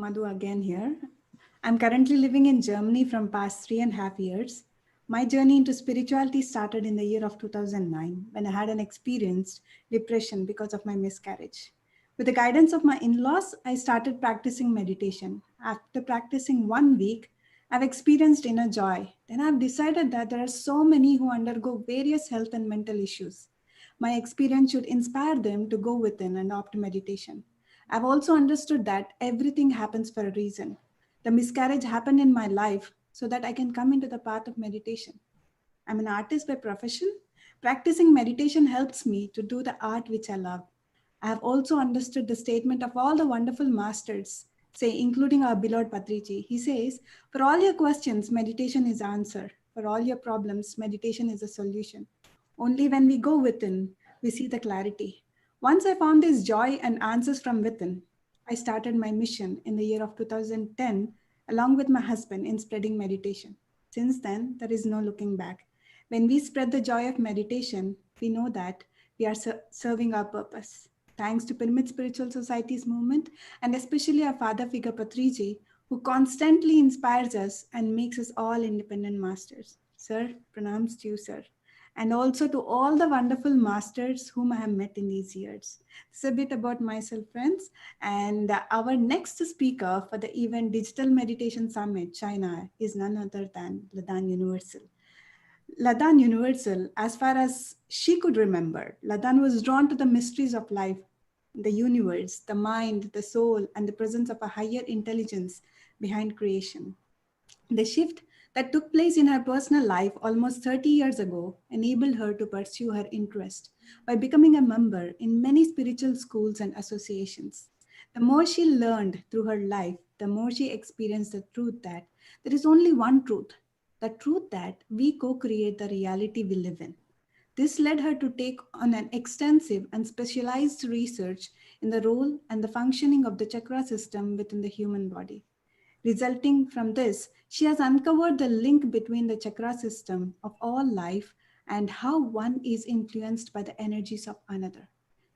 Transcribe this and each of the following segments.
Madhu again here. I'm currently living in Germany from past 3.5 years. My journey into spirituality started in the year of 2009 when I had an experienced depression because of my miscarriage. With the guidance of my in-laws, I started practicing meditation. After practicing 1 week, I've experienced inner joy. Then I've decided that there are so many who undergo various health and mental issues. My experience should inspire them to go within and opt meditation. I've also understood that everything happens for a reason. The miscarriage happened in my life so that I can come into the path of meditation. I'm an artist by profession. Practicing meditation helps me to do the art which I love. I have also understood the statement of all the wonderful masters, say, including our beloved Patriji. He says, for all your questions, meditation is answer. For all your problems, meditation is a solution. Only when we go within, we see the clarity. Once I found this joy and answers from within, I started my mission in the year of 2010 along with my husband in spreading meditation. Since then, there is no looking back. When we spread the joy of meditation, we know that we are serving our purpose. Thanks to Pyramid Spiritual Society's movement, and especially our father figure Patriji, who constantly inspires us and makes us all independent masters. Sir, pranams to you, sir. And also to all the wonderful masters whom I have met in these years. This is a bit about myself, friends. And our next speaker for the event Digital Meditation Summit China is none other than Ladan Universall. Ladan Universall, as far as she could remember, Ladan was drawn to the mysteries of life, the universe, the mind, the soul, and the presence of a higher intelligence behind creation. The shift that took place in her personal life almost 30 years ago enabled her to pursue her interest by becoming a member in many spiritual schools and associations. The more she learned through her life, the more she experienced the truth that there is only one truth, the truth that we co create the reality we live in. This led her to take on an extensive and specialized research in the role and the functioning of the chakra system within the human body. Resulting from this, she has uncovered the link between the chakra system of all life and how one is influenced by the energies of another.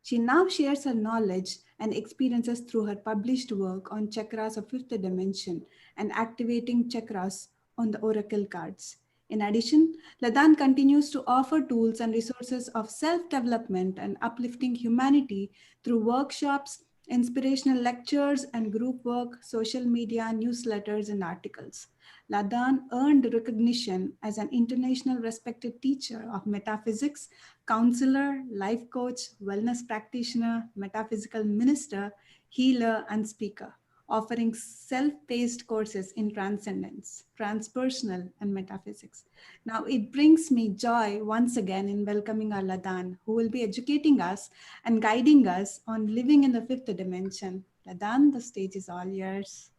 She now shares her knowledge and experiences through her published work on chakras of fifth dimension and activating chakras on the oracle cards. In addition, Ladan continues to offer tools and resources of self development and uplifting humanity through workshops, inspirational lectures and group work, social media, newsletters, and articles. Ladan earned recognition as an international respected teacher of metaphysics, counselor, life coach, wellness practitioner, metaphysical minister, healer, and speaker, offering self-paced courses in transcendence, transpersonal, and metaphysics. Now, it brings me joy once again in welcoming our Ladan, who will be educating us and guiding us on living in the fifth dimension. Ladan, the stage is all yours.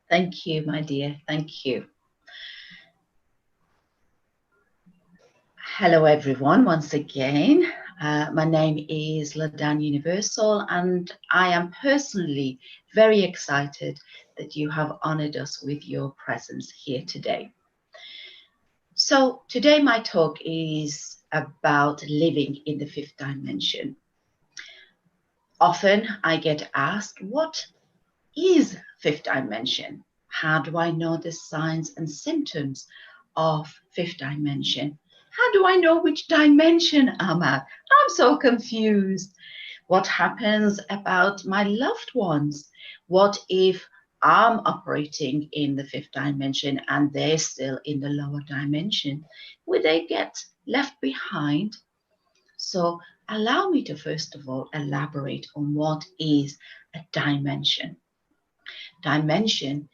Thank you, my dear. Thank you. Hello, everyone, once again. My name is Ladan Universall, and I am personally very excited that you have honored us with your presence here today. So today my talk is about living in the fifth dimension. Often I get asked, what is fifth dimension? How do I know the signs and symptoms of fifth dimension? How do I know which dimension I'm at? I'm so confused. What happens about my loved ones? What if I'm operating in the fifth dimension and they're still in the lower dimension? Will they get left behind? So allow me to first of all elaborate on what is a dimension. Dimensions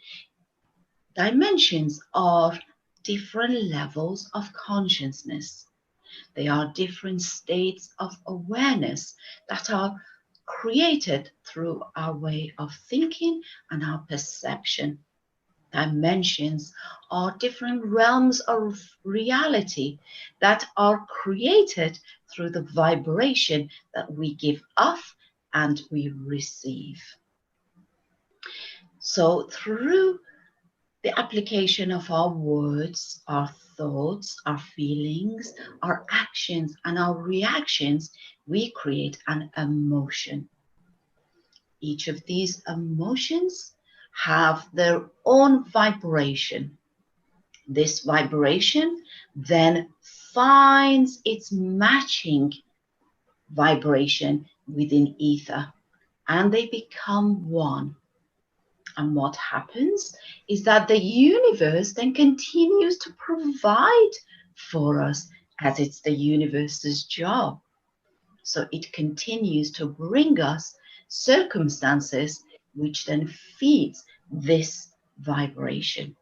are different levels of consciousness. They are different states of awareness that are created through our way of thinking and our perception. Dimensions are different realms of reality that are created through the vibration that we give off and we receive. So through the application of our words, our thoughts, our feelings, our actions, and our reactions, we create an emotion. Each of these emotions have their own vibration. This vibration then finds its matching vibration within ether, and they become one. And what happens is that the universe then continues to provide for us, as it's the universe's job. So it continues to bring us circumstances which then feeds this vibration.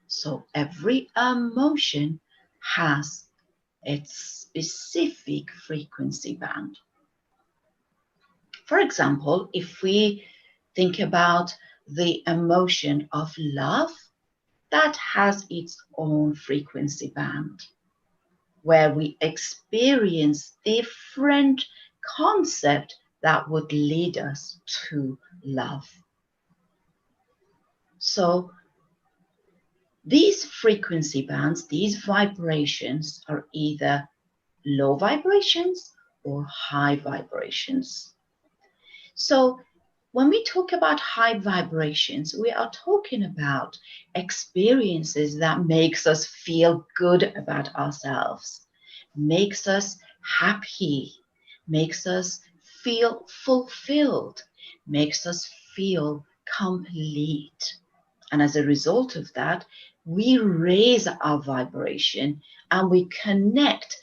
So every emotion has its specific frequency band. For example, if we think about the emotion of love, that has its own frequency band, where we experience different concepts that would lead us to love. So these frequency bands, these vibrations, are either low vibrations or high vibrations. So when we talk about high vibrations, we are talking about experiences that makes us feel good about ourselves, makes us happy, makes us feel fulfilled, makes us feel complete. And as a result of that, we raise our vibration and we connect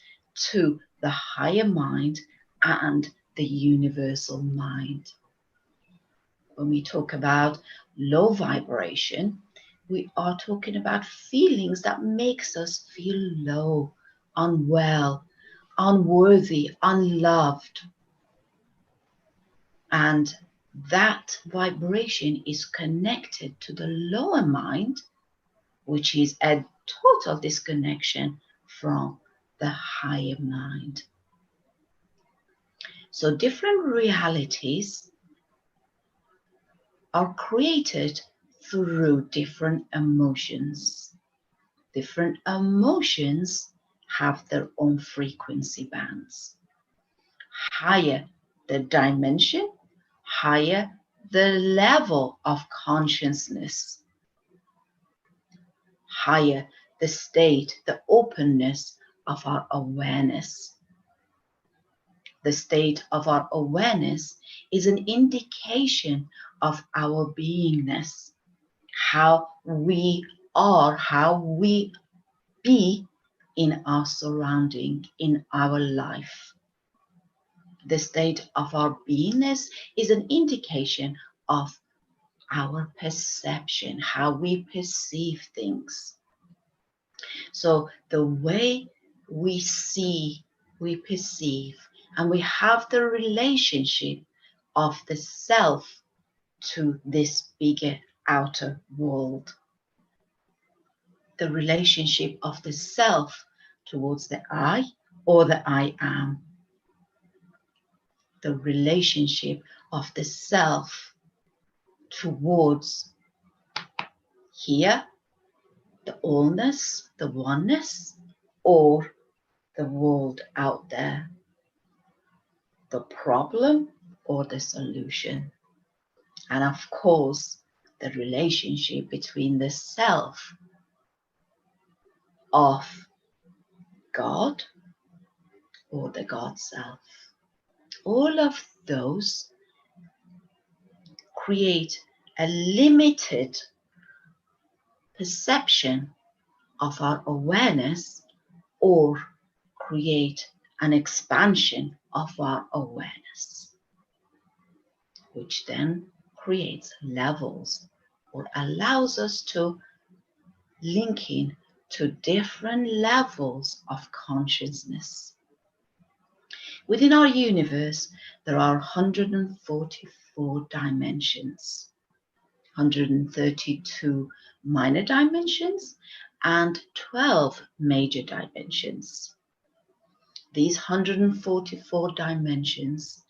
to the higher mind and the universal mind. When we talk about low vibration, we are talking about feelings that makes us feel low, unwell, unworthy, unloved. And that vibration is connected to the lower mind, which is a total disconnection from the higher mind. So different realities are created through different emotions. Different emotions have their own frequency bands. Higher the dimension, higher the level of consciousness, higher the state, the openness of our awareness. The state of our awareness is an indication of our beingness, how we are, how we be in our surrounding, in our life. The state of our beingness is an indication of our perception, how we perceive things. So the way we see, we perceive, and we have the relationship of the self to this bigger outer world. The relationship of the self towards the I or the I am. The relationship of the self towards here, the allness, the oneness, or the world out there, the problem or the solution. And of course, the relationship between the self of God or the God self. All of those create a limited perception of our awareness or create an expansion of our awareness, which then creates levels or allows us to link in to different levels of consciousness. Within our universe, there are 144 dimensions, 132 minor dimensions, and 12 major dimensions. These 144 dimensions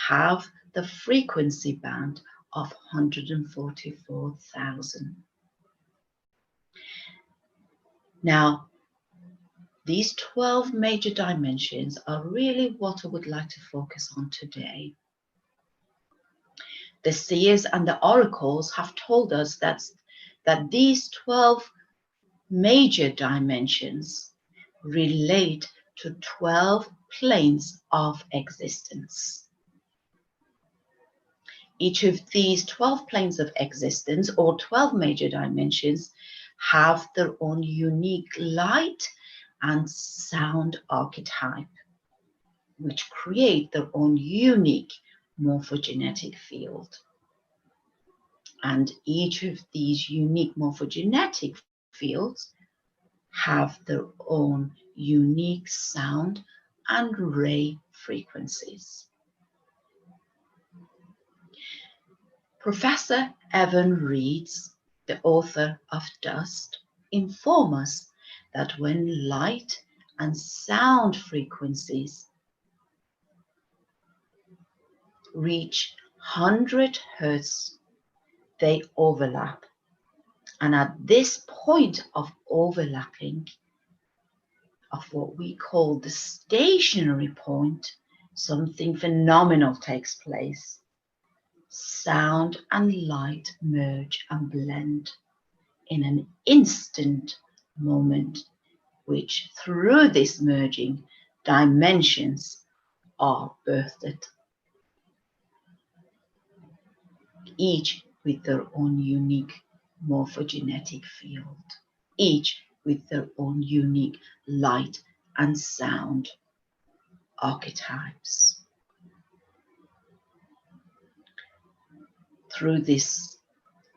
have the frequency band of 144,000. Now, these 12 major dimensions are really what I would like to focus on today. The seers and the oracles have told us that these 12 major dimensions relate to 12 planes of existence. Each of these 12 planes of existence, or 12 major dimensions, have their own unique light and sound archetype, which create their own unique morphogenetic field. And each of these unique morphogenetic fields have their own unique sound and ray frequencies. Professor Evan Reeds, the author of Dust, informs us that when light and sound frequencies reach 100 hertz, they overlap. And at this point of overlapping, of what we call the stationary point, something phenomenal takes place. Sound and light merge and blend in an instant moment, which through this merging, dimensions are birthed, each with their own unique morphogenetic field, each with their own unique light and sound archetypes. Through this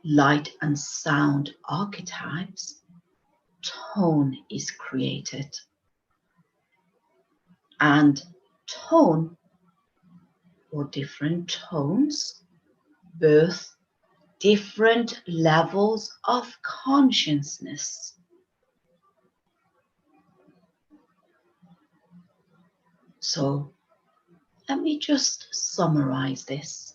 light and sound archetypes, tone is created. And tone, or different tones, birth different levels of consciousness. So let me just summarize this.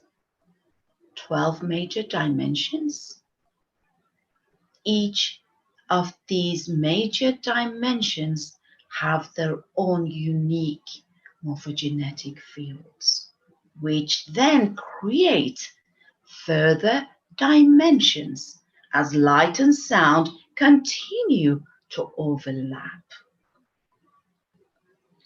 12 major dimensions. Each of these major dimensions have their own unique morphogenetic fields, which then create further dimensions as light and sound continue to overlap.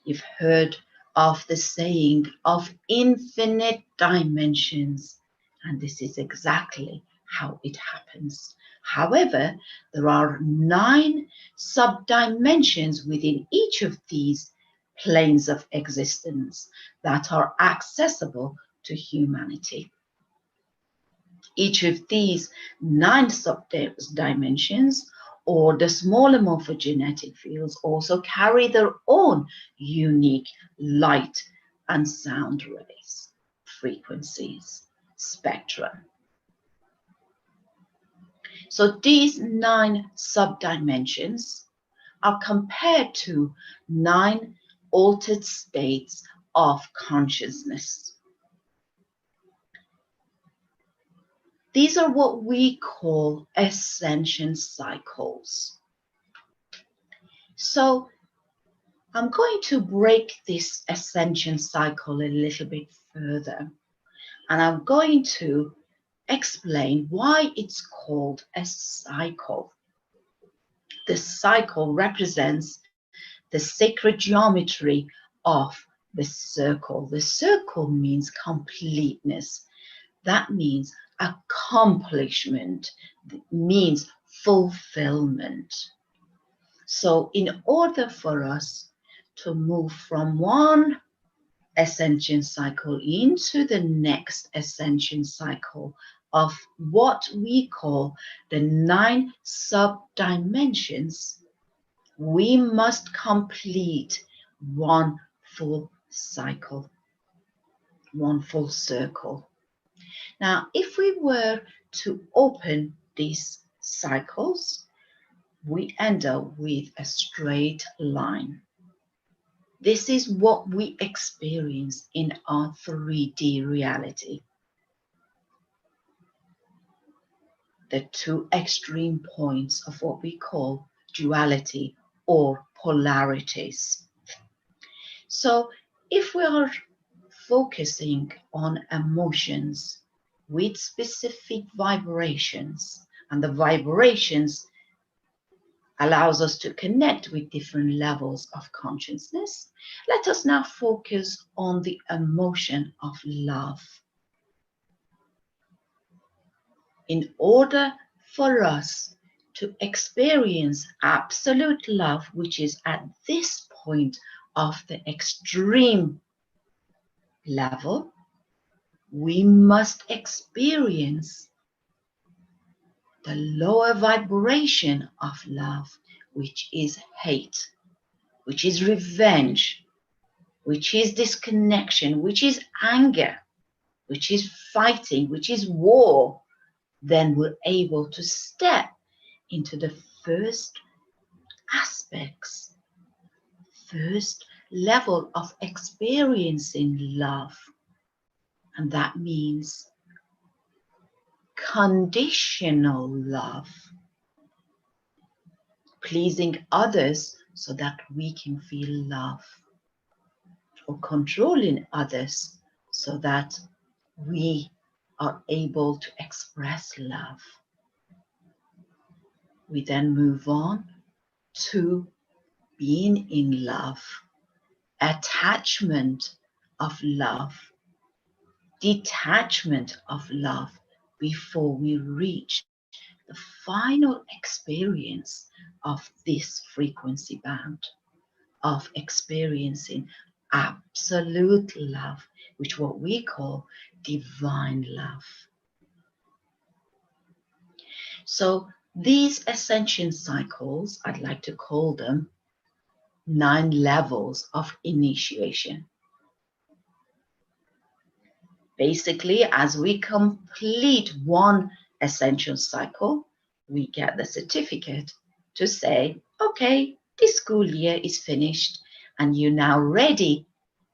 You've heard of the saying of infinite dimensions, and this is exactly how it happens. However, there are 9 sub-dimensions within each of these planes of existence that are accessible to humanity. Each of these 9 sub-dimensions, or the smaller morphogenetic fields, also carry their own unique light and sound rays, frequencies, spectrum. So these 9 sub-dimensions are compared to 9 altered states of consciousness. These are what we call ascension cycles. So I'm going to break this ascension cycle a little bit further, and I'm going to explain why it's called a cycle. The cycle represents the sacred geometry of the circle. The circle means completeness. That means accomplishment, means fulfillment. So in order for us to move from one ascension cycle into the next ascension cycle of what we call the 9 sub-dimensions, we must complete one full cycle, one full circle. Now, if we were to open these cycles, we end up with a straight line. This is what we experience in our 3D reality. The 2 extreme points of what we call duality or polarities. So if we are focusing on emotions, with specific vibrations, and the vibrations allows us to connect with different levels of consciousness. Let us now focus on the emotion of love. In order for us to experience absolute love, which is at this point of the extreme level, we must experience the lower vibration of love, which is hate, which is revenge, which is disconnection, which is anger, which is fighting, which is war. Then we're able to step into the first aspects, first level of experiencing love. And that means conditional love, pleasing others so that we can feel love, or controlling others so that we are able to express love. We then move on to being in love, attachment of love, detachment of love, before we reach the final experience of this frequency band, of experiencing absolute love, which what we call divine love. So these ascension cycles, I'd like to call them 9 levels of initiation. Basically, as we complete one ascension cycle, we get the certificate to say, okay, this school year is finished and you're now ready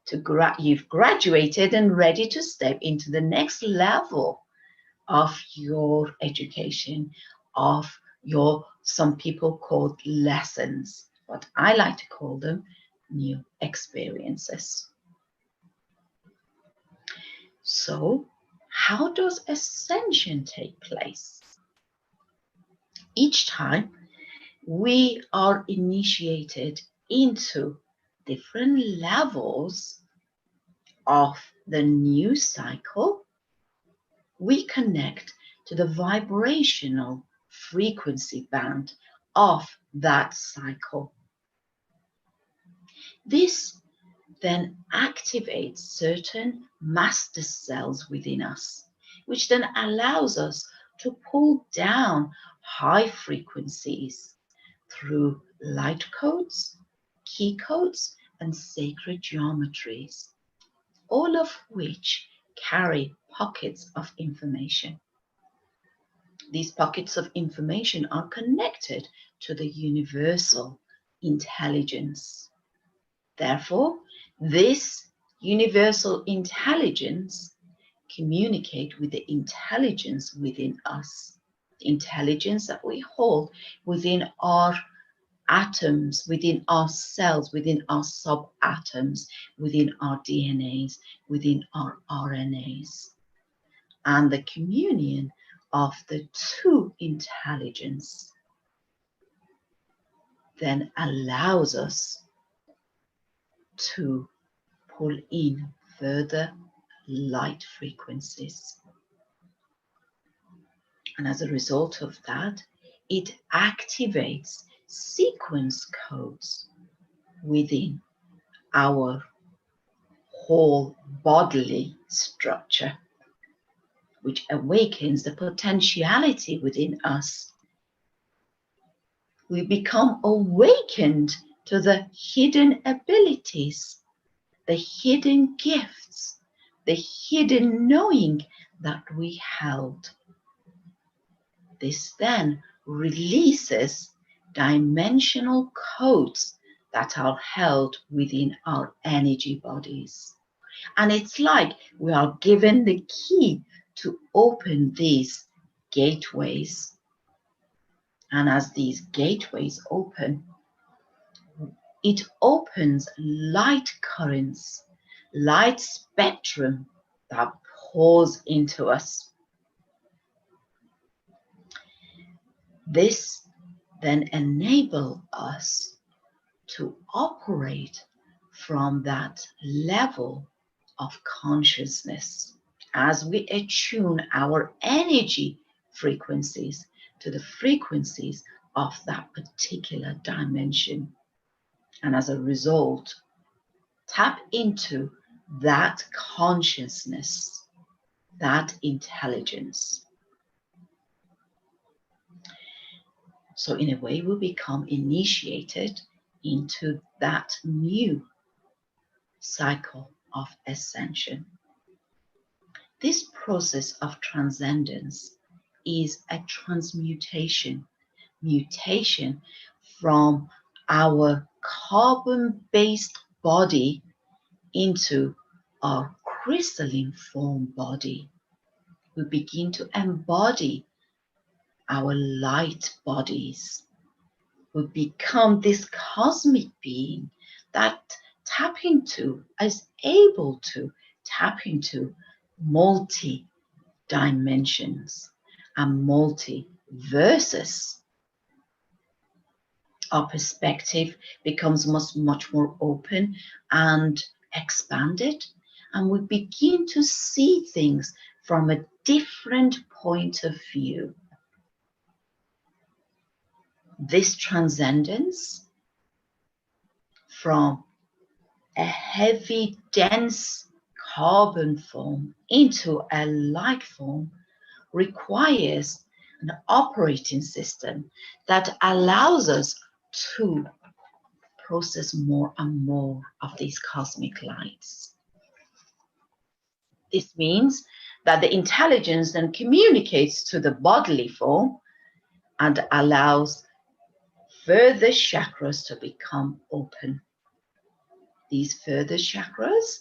to you've graduated and ready to step into the next level of your education, of your, some people call lessons, but I like to call them new experiences. So, how does ascension take place? Each time we are initiated into different levels of the new cycle, we connect to the vibrational frequency band of that cycle. This then activates certain master cells within us, which then allows us to pull down high frequencies through light codes, key codes, and sacred geometries, all of which carry pockets of information. These pockets of information are connected to the universal intelligence. Therefore, this universal intelligence communicates with the intelligence within us, the intelligence that we hold within our atoms, within our cells, within our subatoms, within our DNAs, within our RNAs, and the communion of the two intelligence then allows us to pull in further light frequencies. And as a result of that, it activates sequence codes within our whole bodily structure, which awakens the potentiality within us. We become awakened to the hidden abilities, the hidden gifts, the hidden knowing that we held. This then releases dimensional codes that are held within our energy bodies. And it's like we are given the key to open these gateways. And as these gateways open, it opens light currents, light spectrum that pours into us. This then enables us to operate from that level of consciousness as we attune our energy frequencies to the frequencies of that particular dimension. And as a result, tap into that consciousness, that intelligence. So in a way, we become initiated into that new cycle of ascension. This process of transcendence is a transmutation, mutation from our carbon-based body into our crystalline form body. We begin to embody our light bodies. We become this cosmic being that is able to tap into multi dimensions and multiverses. Our perspective becomes much more open and expanded, and we begin to see things from a different point of view. This transcendence from a heavy, dense carbon form into a light form requires an operating system that allows us to process more and more of these cosmic lights. This means that the intelligence then communicates to the bodily form and allows further chakras to become open. These further chakras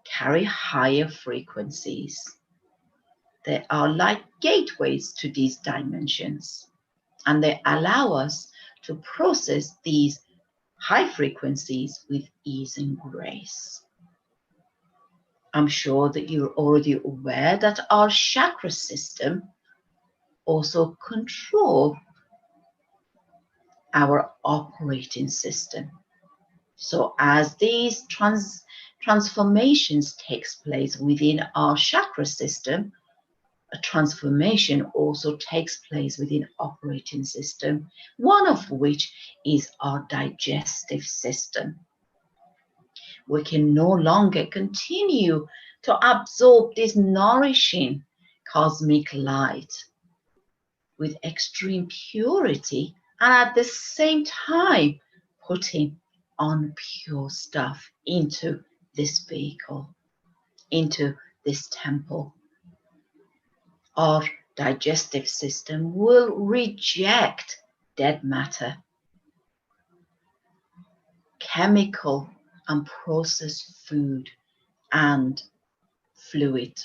carry higher frequencies. They are like gateways to these dimensions, and they allow us to process these high frequencies with ease and grace. I'm sure that you're already aware that our chakra system also controls our operating system. So as these transformations takes place within our chakra system, a transformation also takes place within operating system, one of which is our digestive system. We can no longer continue to absorb this nourishing cosmic light with extreme purity and at the same time putting unpure stuff into this vehicle, into this temple. Our digestive system will reject dead matter, chemical and processed food and fluid.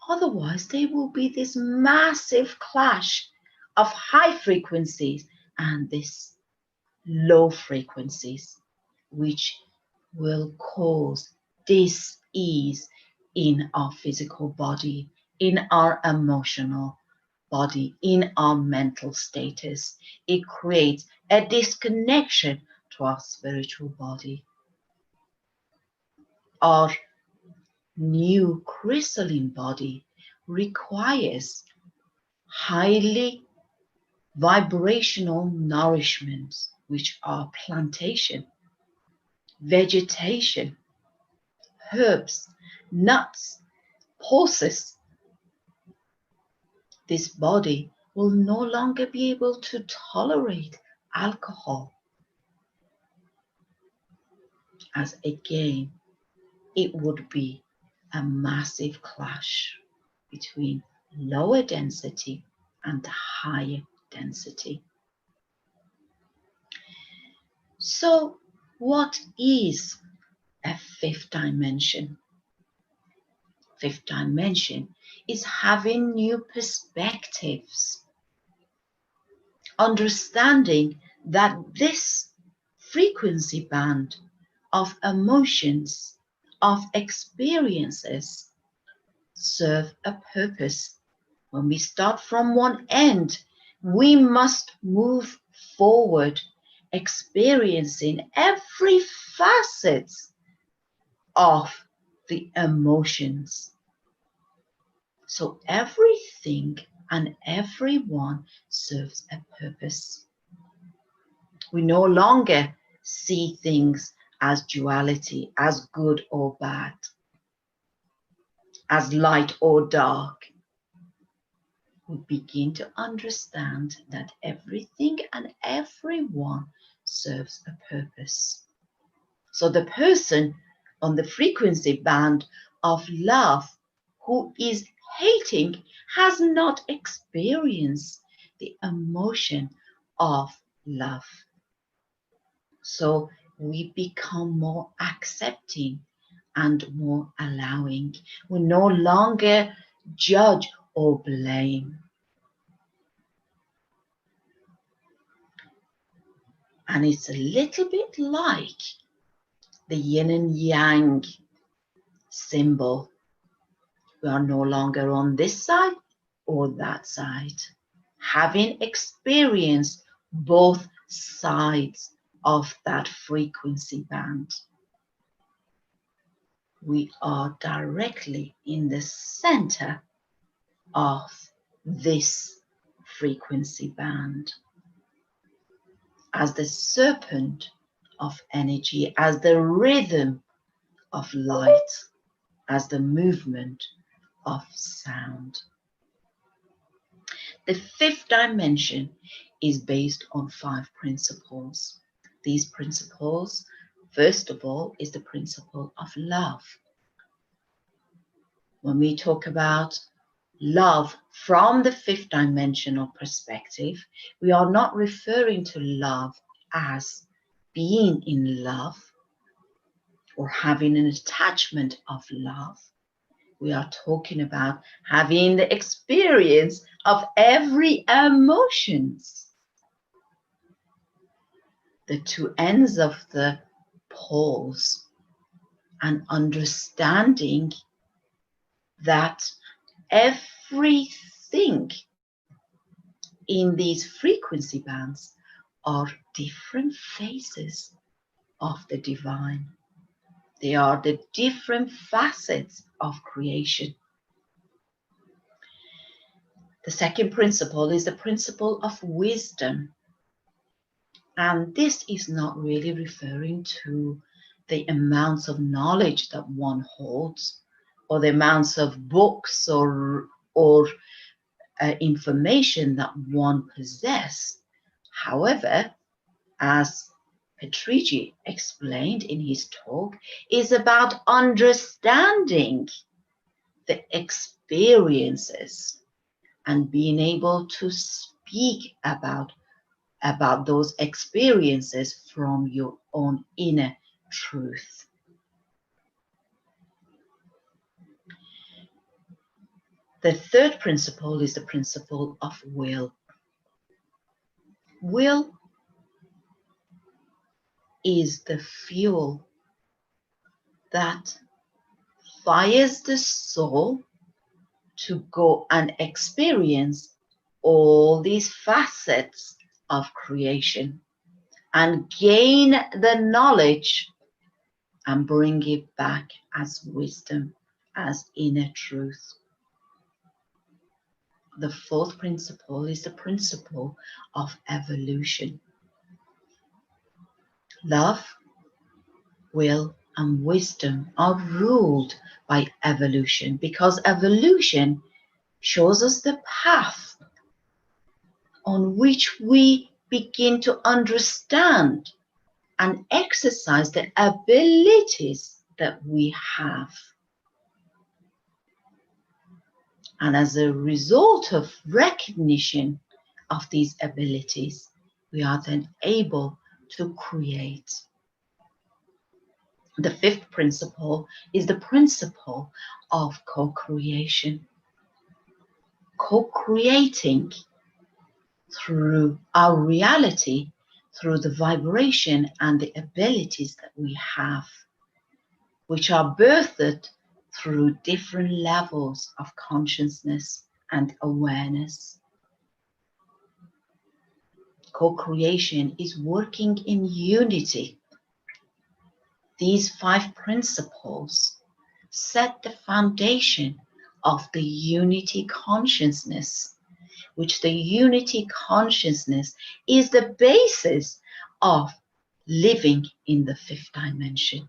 Otherwise, there will be this massive clash of high frequencies and this low frequencies, which will cause dis-ease in our physical body, in our emotional body, in our mental status. It creates a disconnection to our spiritual body. Our new crystalline body requires highly vibrational nourishment, which are plantation, vegetation, herbs, nuts, pulses. This body will no longer be able to tolerate alcohol, as again, it would be a massive clash between lower density and higher density. So, what is a fifth dimension? Fifth dimension is having new perspectives, understanding that this frequency band of emotions, of experiences, serve a purpose. When we start from one end, We must move forward, experiencing every facet of the emotions. So everything and everyone serves a purpose. We no longer see things as duality, as good or bad, as light or dark. We begin to understand that everything and everyone serves a purpose. So the person on the frequency band of love who is hating has not experienced the emotion of love. So we become more accepting and more allowing. We no longer judge or blame. And it's a little bit like the yin and yang symbol. We are no longer on this side or that side. Having experienced both sides of that frequency band, we are directly in the center of this frequency band. As the serpent of energy, as the rhythm of light, as the movement of sound. The fifth dimension is based on 5 principles. These principles, first of all, is the principle of love. When we talk about love from the 5th dimensional perspective, we are not referring to love as being in love or having an attachment of love. We are talking about having the experience of every emotions. The two ends of the poles, and understanding that everything in these frequency bands are different phases of the divine. They are the different facets of creation. The second principle is the principle of wisdom. And this is not really referring to the amounts of knowledge that one holds, or the amounts of books or information that one possesses. However, as Patrici explained in his talk, is about understanding the experiences and being able to speak about those experiences from your own inner truth. The third principle is the principle of will. Will is the fuel that fires the soul to go and experience all these facets of creation and gain the knowledge and bring it back as wisdom, as inner truth. The fourth principle is the principle of evolution. Love, will, and wisdom are ruled by evolution because evolution shows us the path on which we begin to understand and exercise the abilities that we have. And as a result of recognition of these abilities, we are then able to create. The fifth principle is the principle of co-creation. Co-creating through our reality, through the vibration and the abilities that we have, which are birthed through different levels of consciousness and awareness. Co-creation is working in unity. These 5 principles set the foundation of the unity consciousness, which the unity consciousness is the basis of living in the 5th dimension,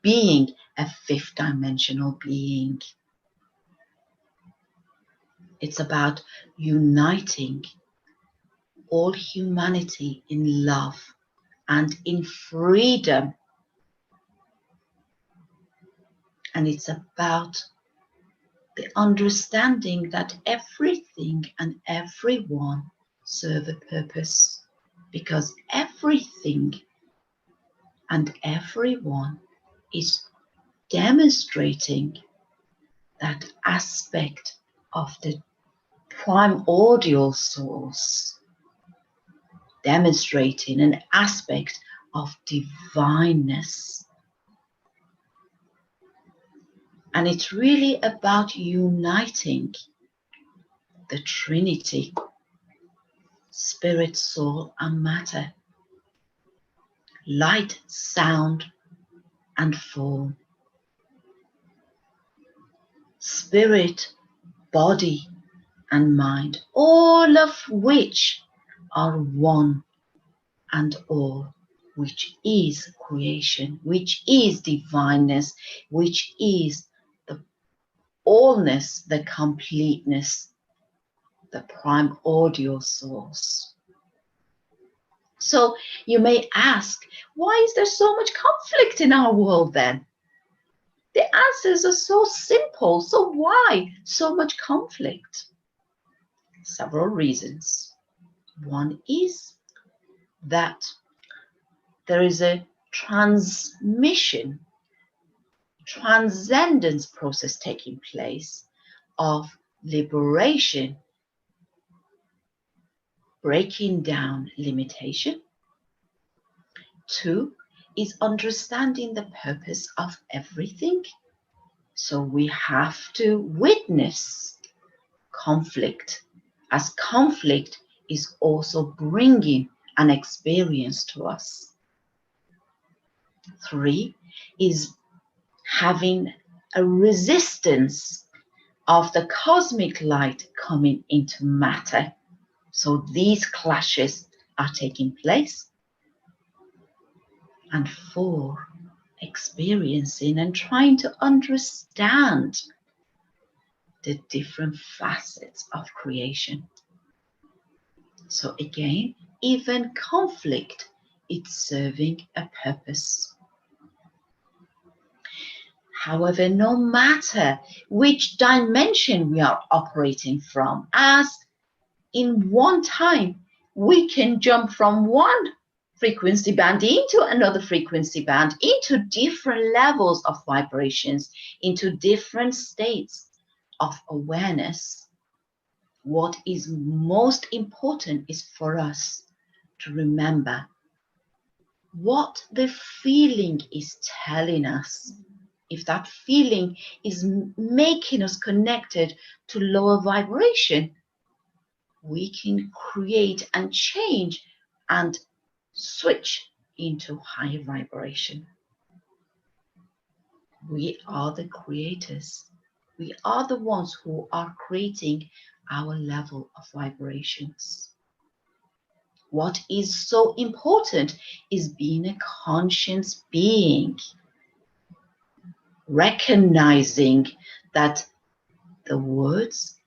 being a 5th dimensional being. It's about uniting all humanity in love and in freedom. And it's about the understanding that everything and everyone serve a purpose, because everything and everyone is demonstrating that aspect of the primordial source, demonstrating an aspect of divineness. And it's really about uniting the Trinity, spirit, soul, and matter, light, sound, and form, spirit, body, and mind, all of which are one and all, which is creation, which is divineness, which is the allness, the completeness, the primordial source. So you may ask, why is there so much conflict in our world then? The answers are so simple. So why so much conflict? Several reasons. One is that there is a transcendence process taking place of liberation, breaking down limitation. 2 is understanding the purpose of everything. So we have to witness conflict, as conflict is also bringing an experience to us. 3 is having a resistance of the cosmic light coming into matter. So these clashes are taking place. And 4, experiencing and trying to understand the different facets of creation. So again, even conflict, it's serving a purpose. However, no matter which dimension we are operating from, as in one time, we can jump from one frequency band into another frequency band, into different levels of vibrations, into different states of awareness. What is most important is for us to remember what the feeling is telling us. If that feeling is making us connected to lower vibration, we can create and change and switch into higher vibration. We are the creators. We are the ones who are creating our level of vibrations. What is so important is being a conscious being, recognizing that the words,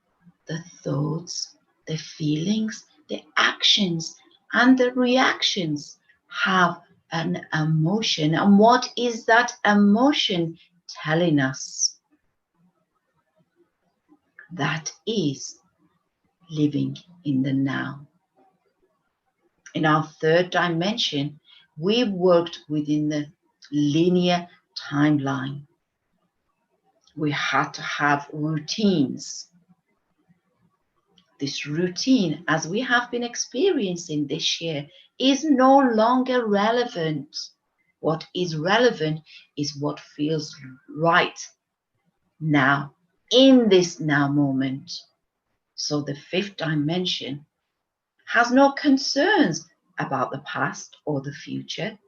the thoughts, the feelings, the actions, and the reactions have an emotion. And what is that emotion telling us? That is living in the now. In our 3rd dimension, we worked within the linear timeline. We had to have routines. This routine, as we have been experiencing this year, is no longer relevant. What is relevant is what feels right now, in this now moment. So the 5th dimension has no concerns about the past or the future.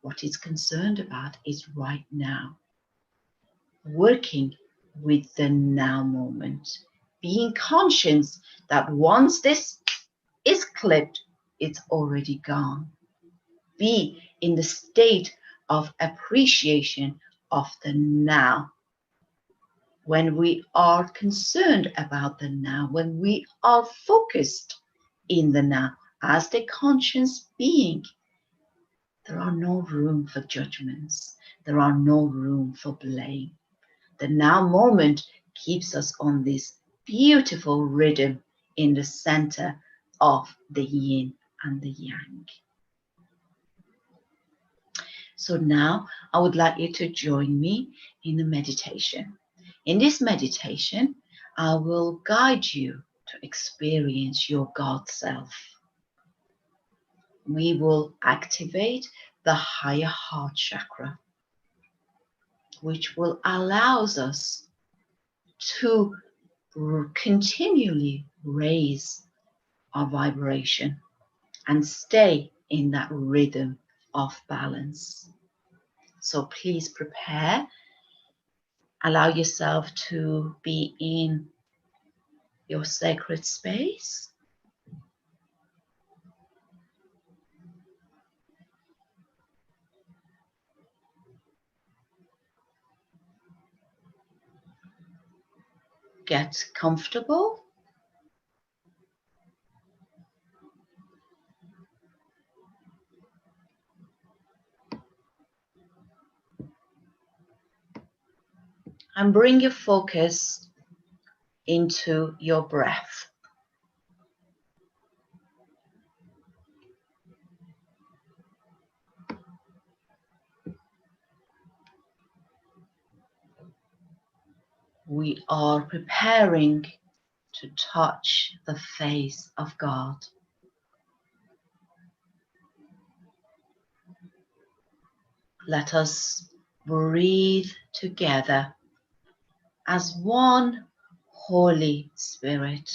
What it's concerned about is right now, working with the now moment, being conscious that once this is clipped, it's already gone. Be in the state of appreciation of the now. When we are concerned about the now, when we are focused in the now as the conscious being, there are no room for judgments. There are no room for blame. The now moment keeps us on this beautiful rhythm in the center of the yin and the yang. So now I would like you to join me in a meditation. In this meditation, I will guide you to experience your God self. We will activate the higher heart chakra, which will allow us to continually raise our vibration and stay in that rhythm of balance. So please prepare. Allow yourself to be in your sacred space. Get comfortable. And bring your focus into your breath. We are preparing to touch the face of God. Let us breathe together as one Holy Spirit.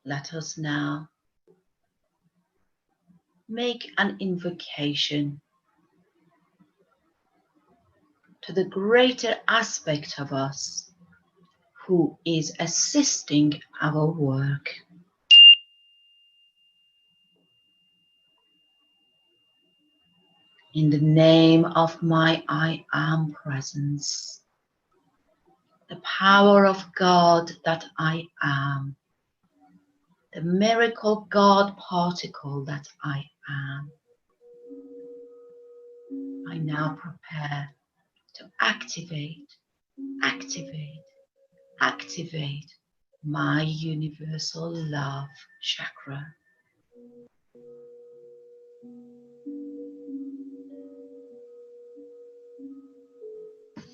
Let us now make an invocation to the greater aspect of us who is assisting our work. In the name of my I Am presence, the power of God that I am, the miracle God particle that I am, I now prepare to activate my universal love chakra.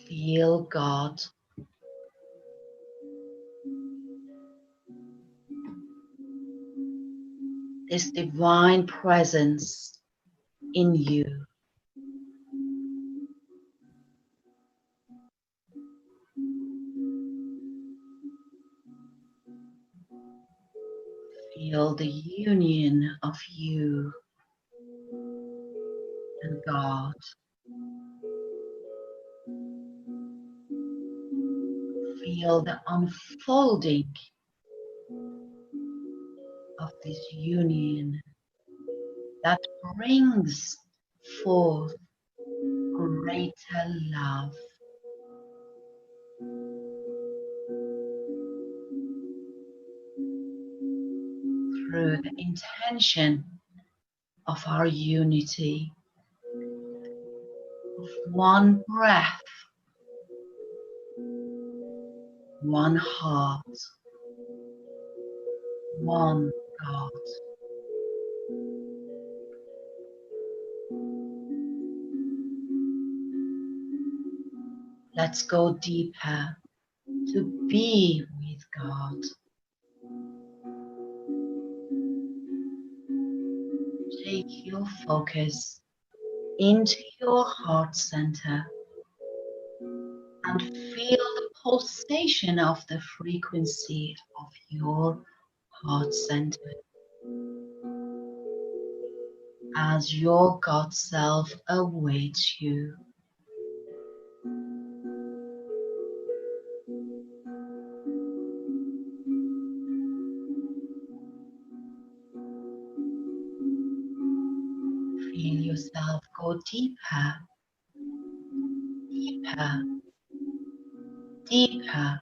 Feel God. This divine presence in you. Feel the union of you and God. Feel the unfolding of this union that brings forth greater love. Through the intention of our unity, of one breath, one heart, one God. Let's go deeper to be with God. take your focus into your heart center and feel the pulsation of the frequency of your heart center as your God self awaits you. Feel yourself go deeper, deeper, deeper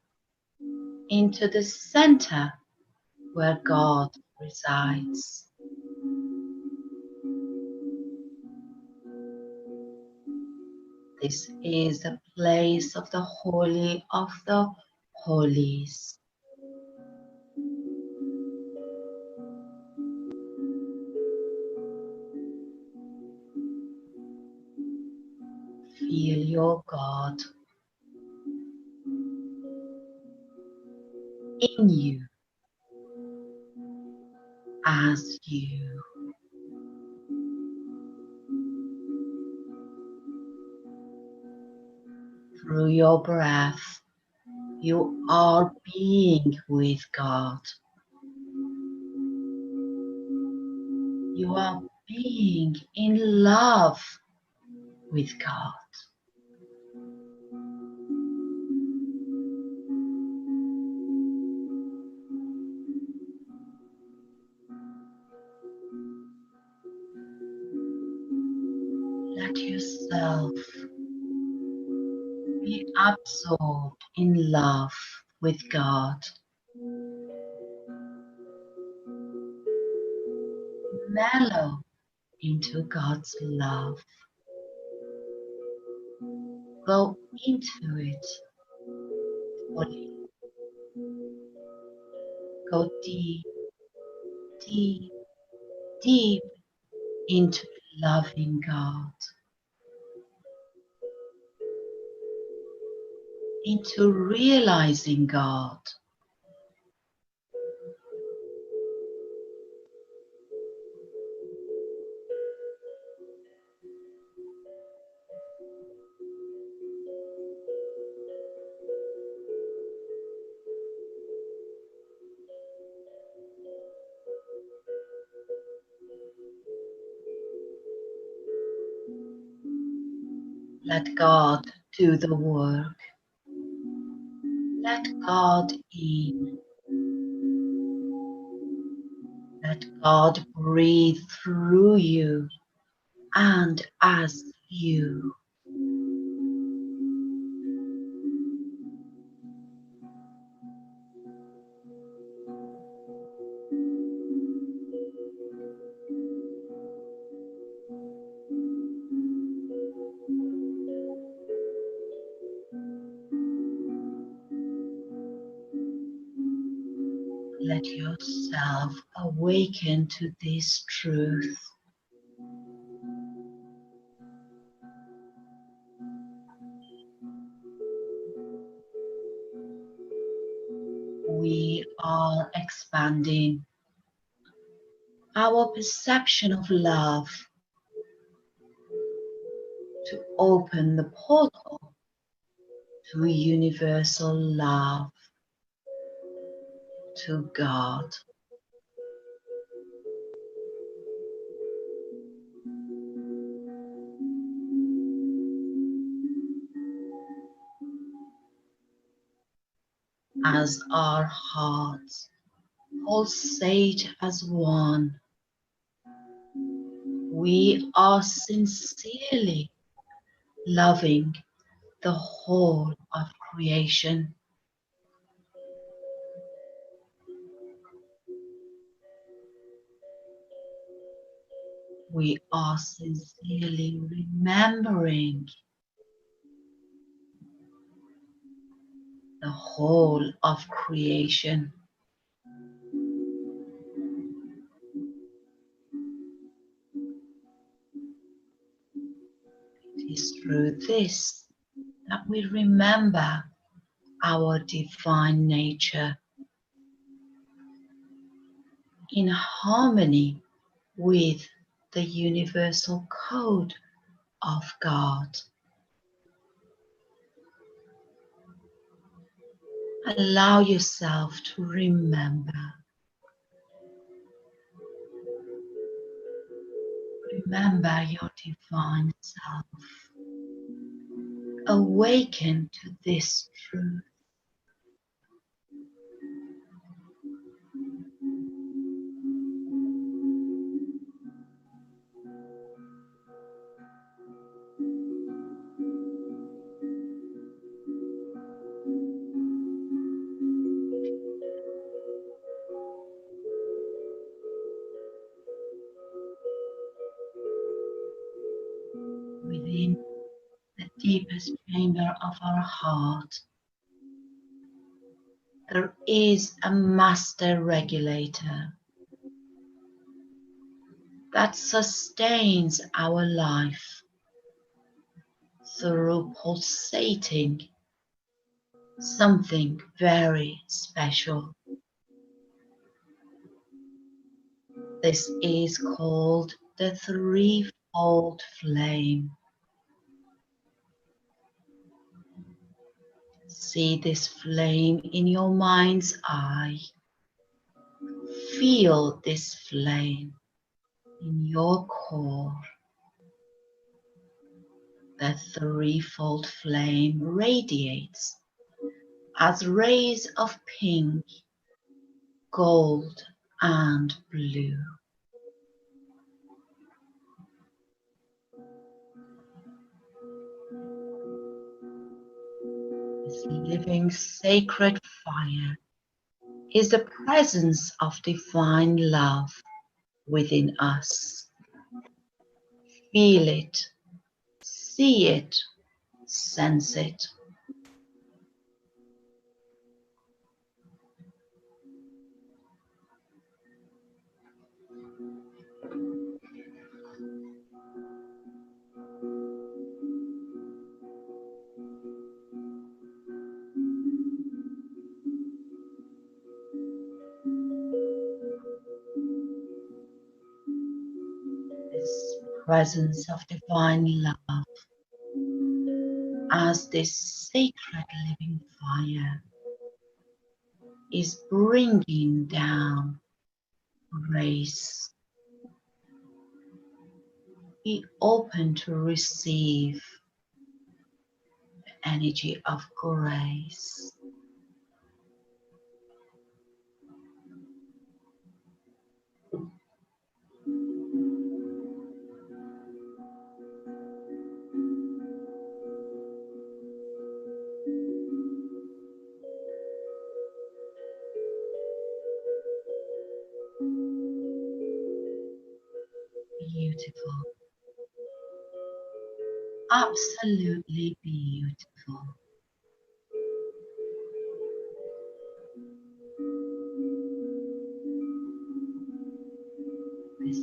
into the center where God resides. This is the place of the Holy of the Holies. Feel your God in you as you. Through your breath, you are being with God. You are being in love with God. Let yourself be absorbed in love with God. Mellow into God's love. Go into it fully. Go deep, deep, deep into loving God, into realizing God. Let God do the work. Let God in. Let God breathe through you and as you. Let yourself awaken to this truth. We are expanding our perception of love to open the portal to universal love, to God. As our hearts pulsate as one, we are sincerely loving the whole of creation. We are sincerely remembering the whole of creation. It is through this that we remember our divine nature in harmony with the universal code of God. Allow yourself to remember your divine self. Awaken to this truth. Within the deepest chamber of our heart, there is a master regulator that sustains our life through pulsating something very special. This is called the threefold flame. See this flame in your mind's eye. Feel this flame in your core. The threefold flame radiates as rays of pink, gold, and blue. This living sacred fire is the presence of divine love within us. Feel it, see it, sense it. This presence of divine love as this sacred living fire is bringing down grace. Be open to receive the energy of grace. Beautiful. Absolutely beautiful. This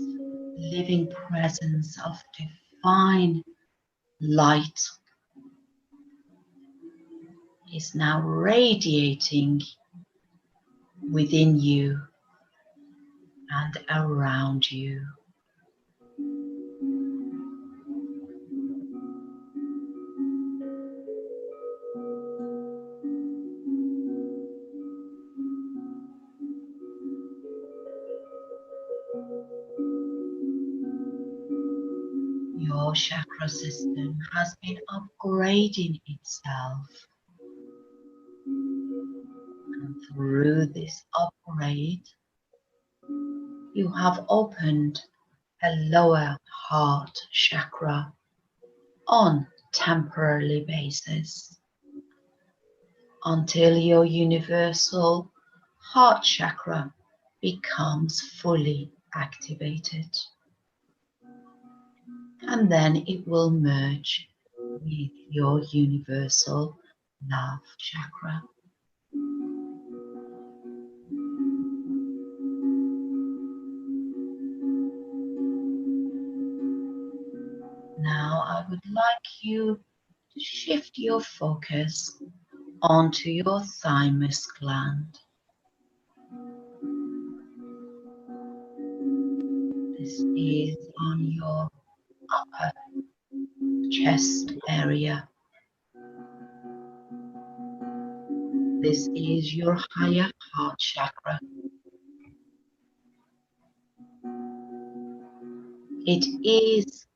living presence of divine light is now radiating within you and around you. Your chakra system has been upgrading itself, and through this upgrade, you have opened a lower heart chakra on temporary basis until your universal heart chakra becomes fully activated, and then it will merge with your universal love chakra. Now I would like you to shift your focus onto your thymus gland. This is on your upper chest area. This is your higher heart chakra. It is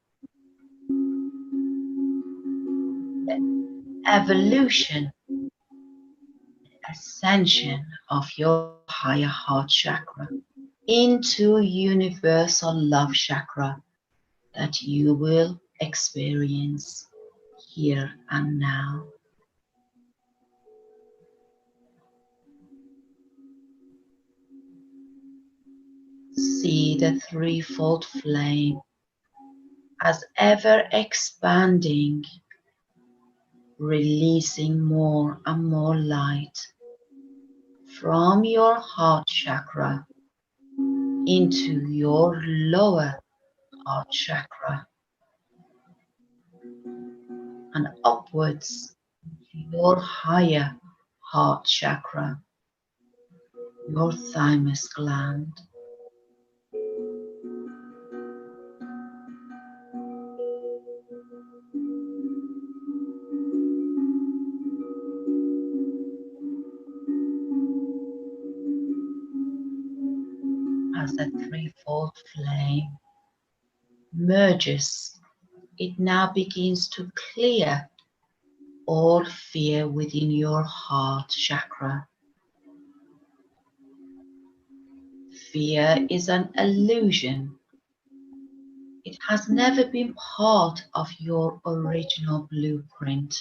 the evolution, ascension of your higher heart chakra into universal love chakra that you will experience here and now. See the threefold flame as ever expanding, releasing more and more light from your heart chakra into your lower heart chakra and upwards to your higher heart chakra, your thymus gland. As the threefold flame merges, it now begins to clear all fear within your heart chakra. Fear is an illusion. It has never been part of your original blueprint,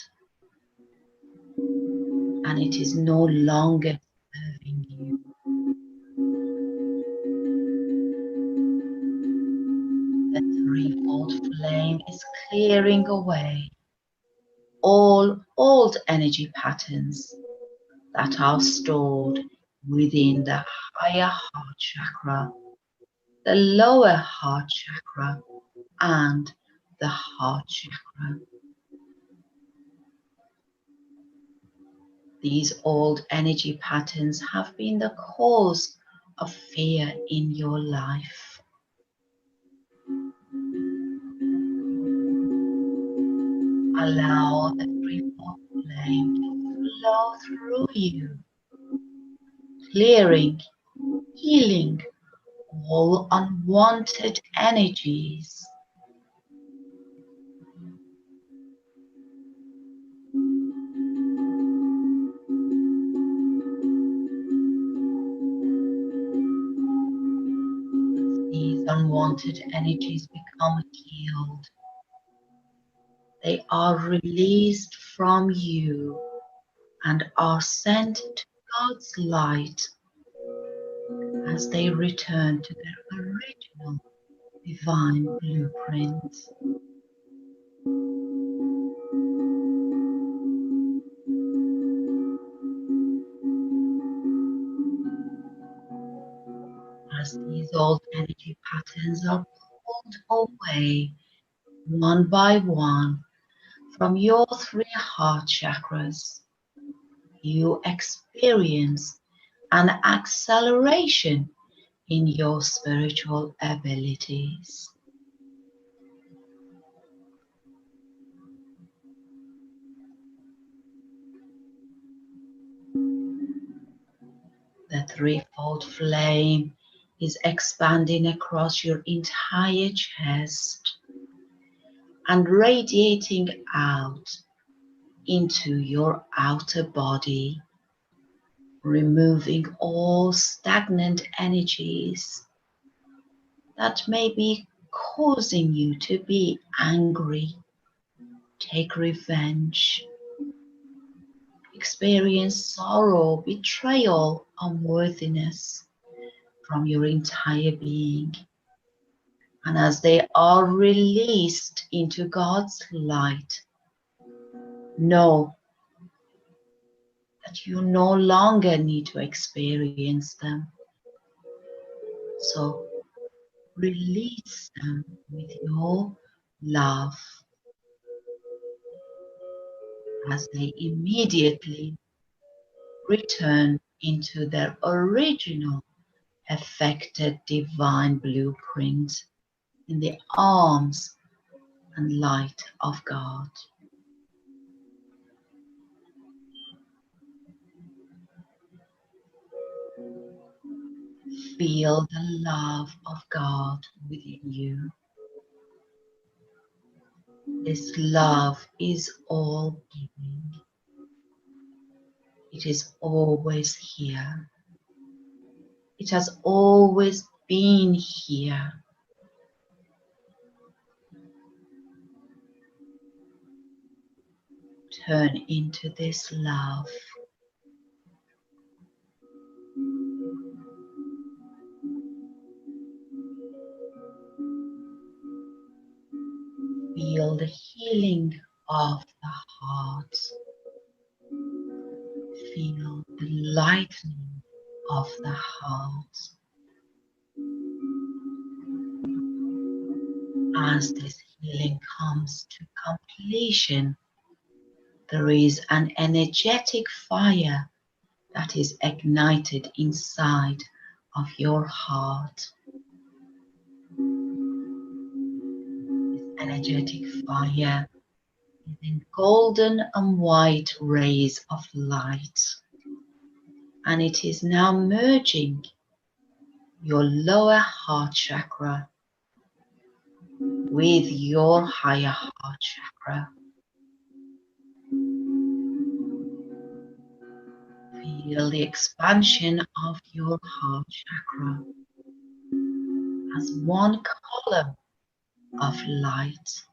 and it is no longer serving you. The threefold flame is clearing away all old energy patterns that are stored within the higher heart chakra, the lower heart chakra, and the heart chakra. These old energy patterns have been the cause of fear in your life. Allow the threefold flame to flow through you, clearing, healing all unwanted energies. These unwanted energies become healed. They are released from you and are sent to God's light as they return to their original divine blueprint. As these old energy patterns are pulled away one by one from your three heart chakras, you experience an acceleration in your spiritual abilities. The threefold flame is expanding across your entire chest and radiating out into your outer body, removing all stagnant energies that may be causing you to be angry, take revenge, experience sorrow, betrayal, unworthiness from your entire being. And as they are released into God's light, know that you no longer need to experience them. So release them with your love as they immediately return into their original affected divine blueprint. in the arms and light of God. Feel the love of God within you. This love is all giving. It is always here. It has always been here. Turn into this love. Feel the healing of the heart. Feel the lightening of the heart. As this healing comes to completion, there is an energetic fire that is ignited inside of your heart. This energetic fire is in golden and white rays of light, and it is now merging your lower heart chakra with your higher heart chakra. Feel the expansion of your heart chakra as one column of light.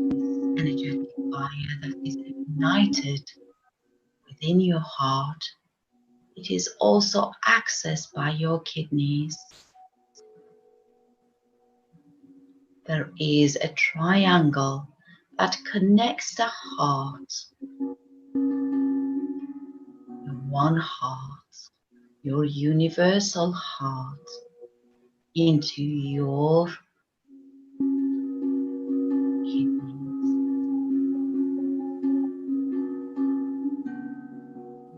This energetic fire that is ignited within your heart, it is also accessed by your kidneys. There is a triangle that connects the heart, your one heart, your universal heart, into your kidneys.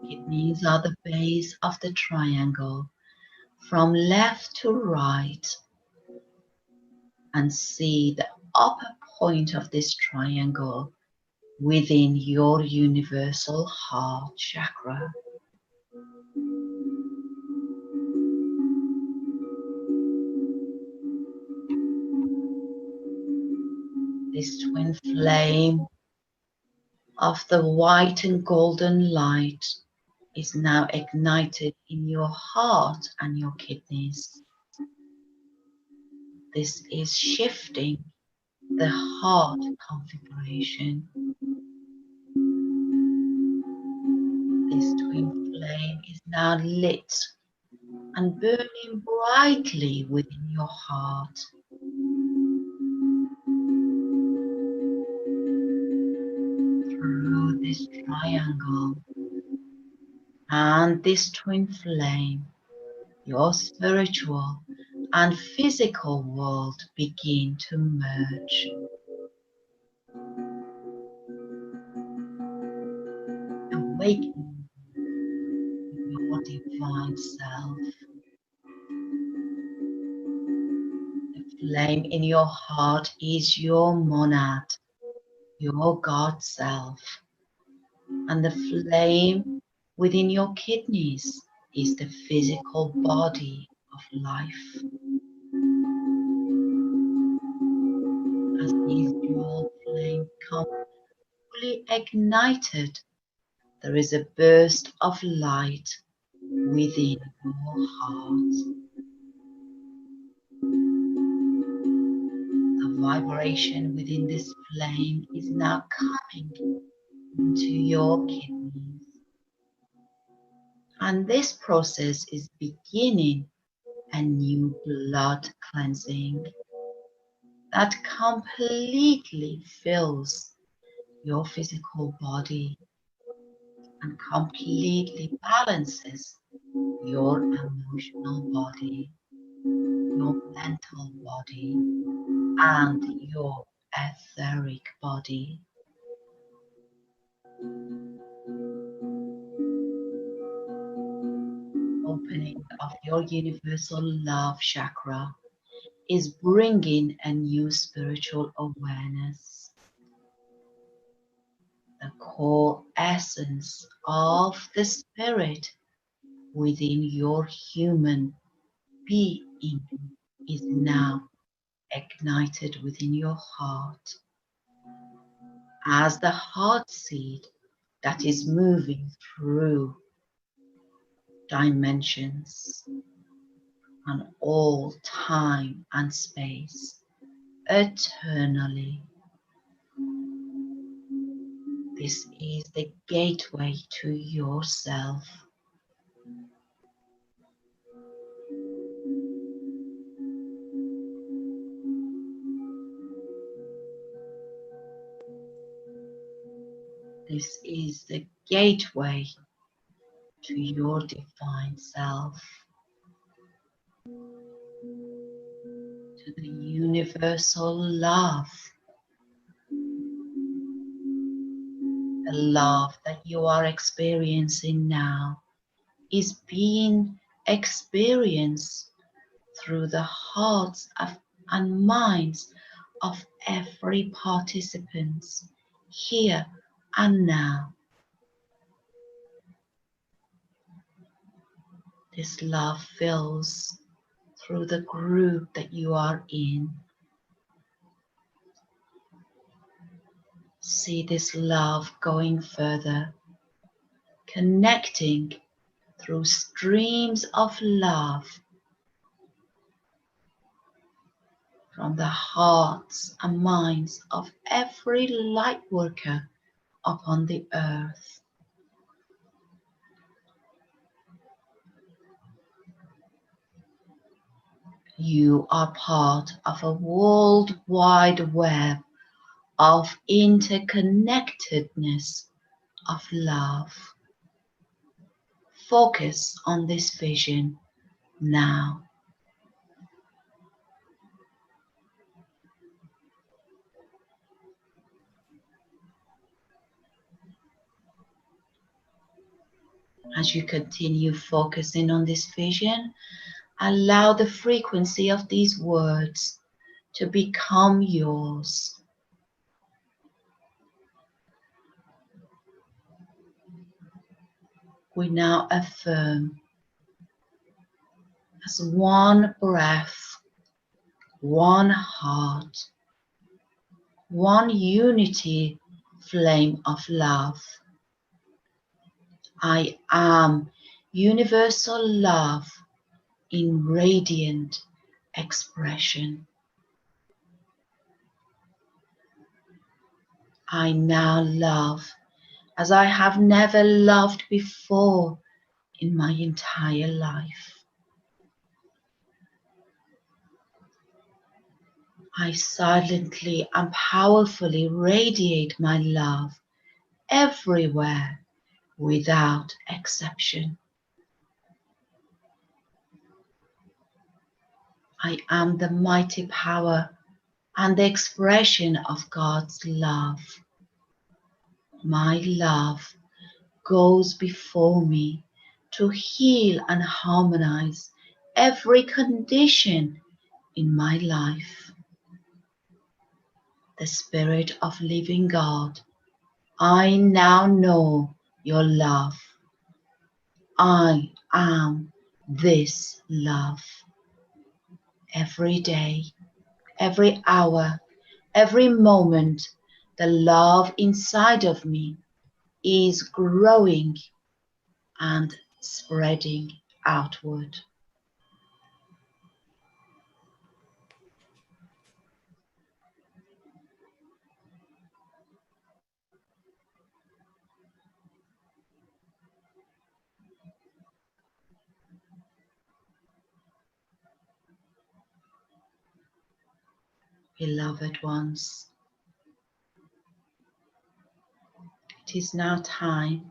Kidneys are the base of the triangle from left to right, and see the upper point of this triangle within your universal heart chakra. This twin flame of the white and golden light is now ignited in your heart and your kidneys. This is shifting the heart configuration. This twin flame is now lit and burning brightly within your heart. Through this triangle and this twin flame, your spiritual and physical world begin to merge. Awakening your divine self. The flame in your heart is your monad, your God self. And the flame within your kidneys is the physical body of life. As these dual flames become fully ignited, there is a burst of light within your heart. The vibration within this flame is now coming into your kidneys. And this process is beginning a new blood cleansing that completely fills your physical body and completely balances your emotional body, your mental body, and your etheric body. Opening of your universal love chakra is bringing a new spiritual awareness. The core essence of the spirit within your human being is now ignited within your heart as the heart seed that is moving through dimensions and all time and space eternally. This is the gateway to yourself. This is the gateway to your divine self, to the universal love, the love that you are experiencing now is being experienced through the hearts and minds of every participant here and now. This love fills through the group that you are in. See this love going further, connecting through streams of love from the hearts and minds of every light worker upon the earth. You are part of a worldwide web of interconnectedness of love. Focus on this vision now. As you continue focusing on this vision, allow the frequency of these words to become yours. We now affirm as one breath, one heart, one unity flame of love. I am universal love in radiant expression. I now love as I have never loved before in my entire life. I silently and powerfully radiate my love everywhere without exception. I am the mighty power and the expression of God's love. My love goes before me to heal and harmonize every condition in my life. The Spirit of Living God, I now know your love. I am this love. Every day, every hour, every moment, the love inside of me is growing and spreading outward. Beloved ones, it is now time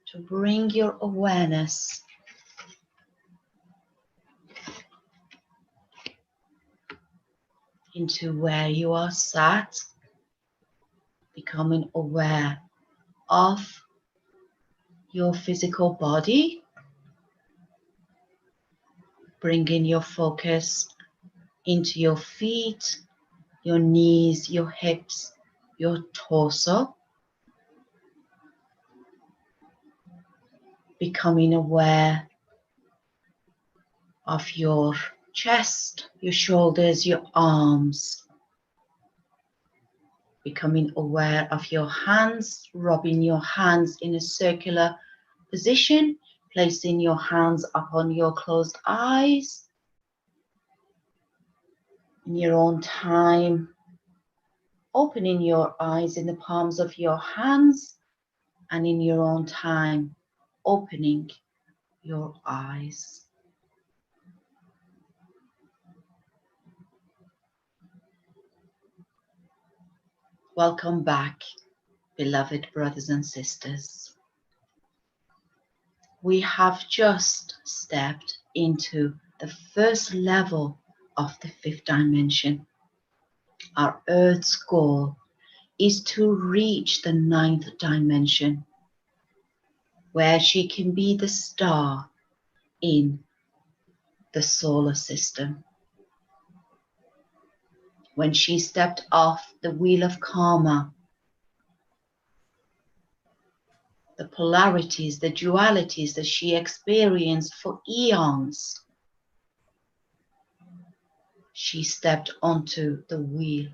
to bring your awareness into where you are sat, becoming aware of your physical body, bringing your focus into your feet, your knees, your hips, your torso, becoming aware of your chest, your shoulders, your arms, becoming aware of your hands, rubbing your hands in a circular position, placing your hands upon your closed eyes. In your own time, opening your eyes in the palms of your hands, and in your own time, opening your eyes. Welcome back, beloved brothers and sisters. We have just stepped into the first level of the fifth dimension. Our Earth's goal is to reach the ninth dimension, where she can be the star in the solar system. When she stepped off the wheel of karma, the polarities, the dualities that she experienced for eons, she stepped onto the wheel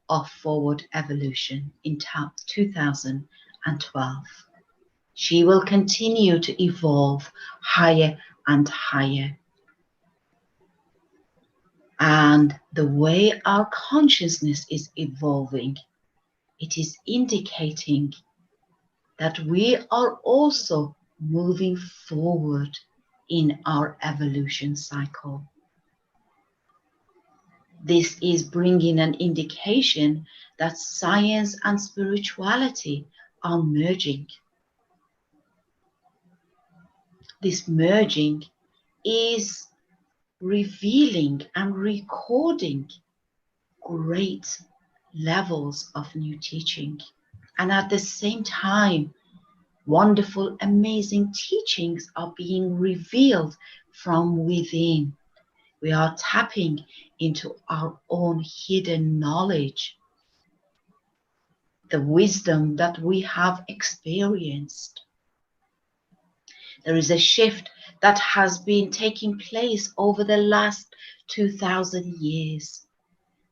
of forward evolution in 2012. She will continue to evolve higher and higher. And the way our consciousness is evolving, it is indicating that we are also moving forward in our evolution cycle. This is bringing an indication that science and spirituality are merging. This merging is revealing and recording great levels of new teaching. And at the same time, wonderful, amazing teachings are being revealed from within. We are tapping into our own hidden knowledge, the wisdom that we have experienced. There is a shift that has been taking place over the last 2,000 years.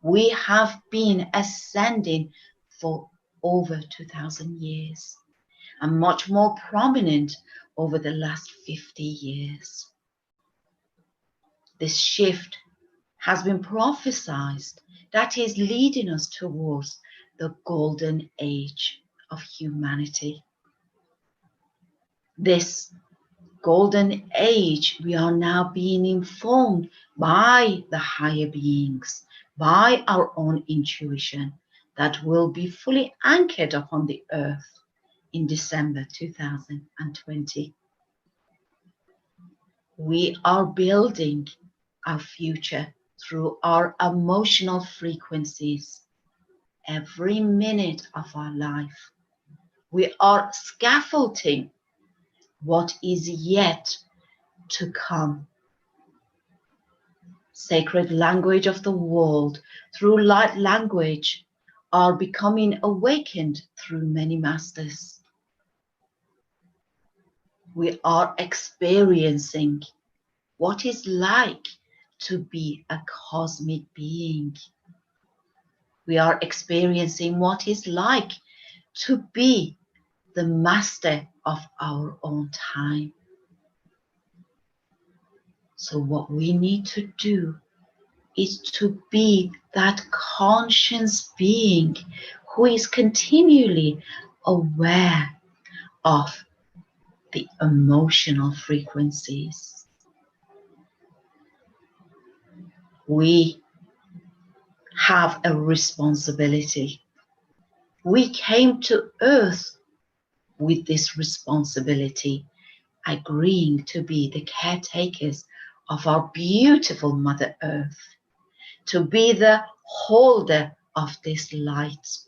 We have been ascending for over 2,000 years, and much more prominent over the last 50 years. This shift has been prophesied that is leading us towards the golden age of humanity. This golden age, we are now being informed by the higher beings, by our own intuition, that will be fully anchored upon the earth in December 2020. We are building our future through our emotional frequencies every minute of our life. We are scaffolding what is yet to come. Sacred language of the world through light language are becoming awakened through many masters. We are experiencing what it's like to be a cosmic being. We are experiencing what it's like to be the master of our own time. So what we need to do is to be that conscious being who is continually aware of the emotional frequencies. We have a responsibility. We came to earth with this responsibility, agreeing to be the caretakers of our beautiful Mother Earth, to be the holder of this light.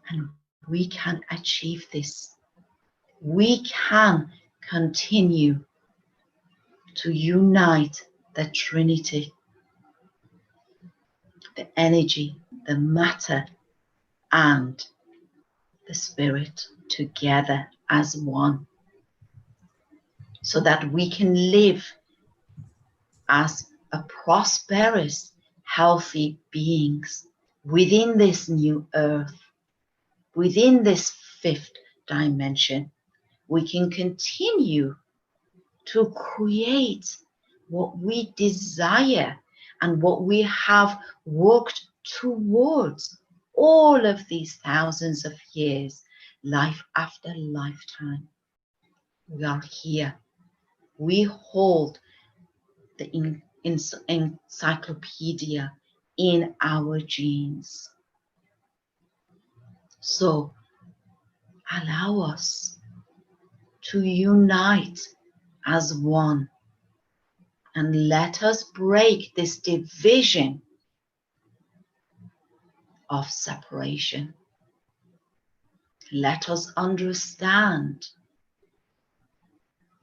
And we can achieve this. We can continue to unite the Trinity, the energy, the matter, and the spirit together as one, so that we can live as a prosperous, healthy beings within this new earth, within this fifth dimension. We can continue to create what we desire and what we have worked towards all of these thousands of years, life after lifetime. We are here. We hold the encyclopedia in our genes. So allow us to unite as one, and let us break this division of separation. Let us understand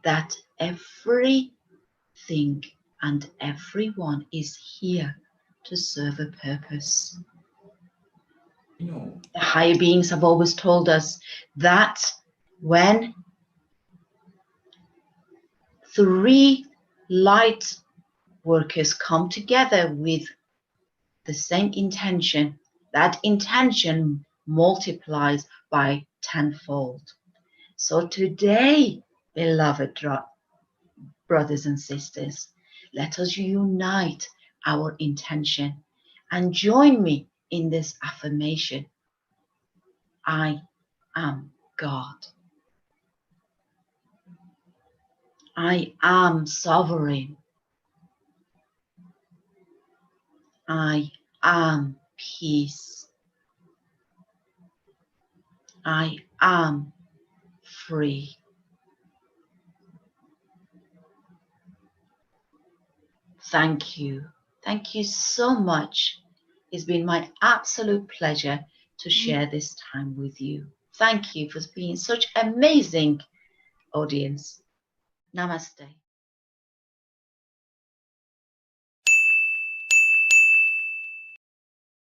that everything and everyone is here to serve a purpose. The higher beings have always told us that when three light workers come together with the same intention, that intention multiplies by tenfold. So today, beloved brothers and sisters, let us unite our intention and join me in this affirmation. I am God. I am sovereign. I am peace. I am free. Thank you. Thank you so much. It's been my absolute pleasure to share this time with you. Thank you for being such amazing audience. Namaste.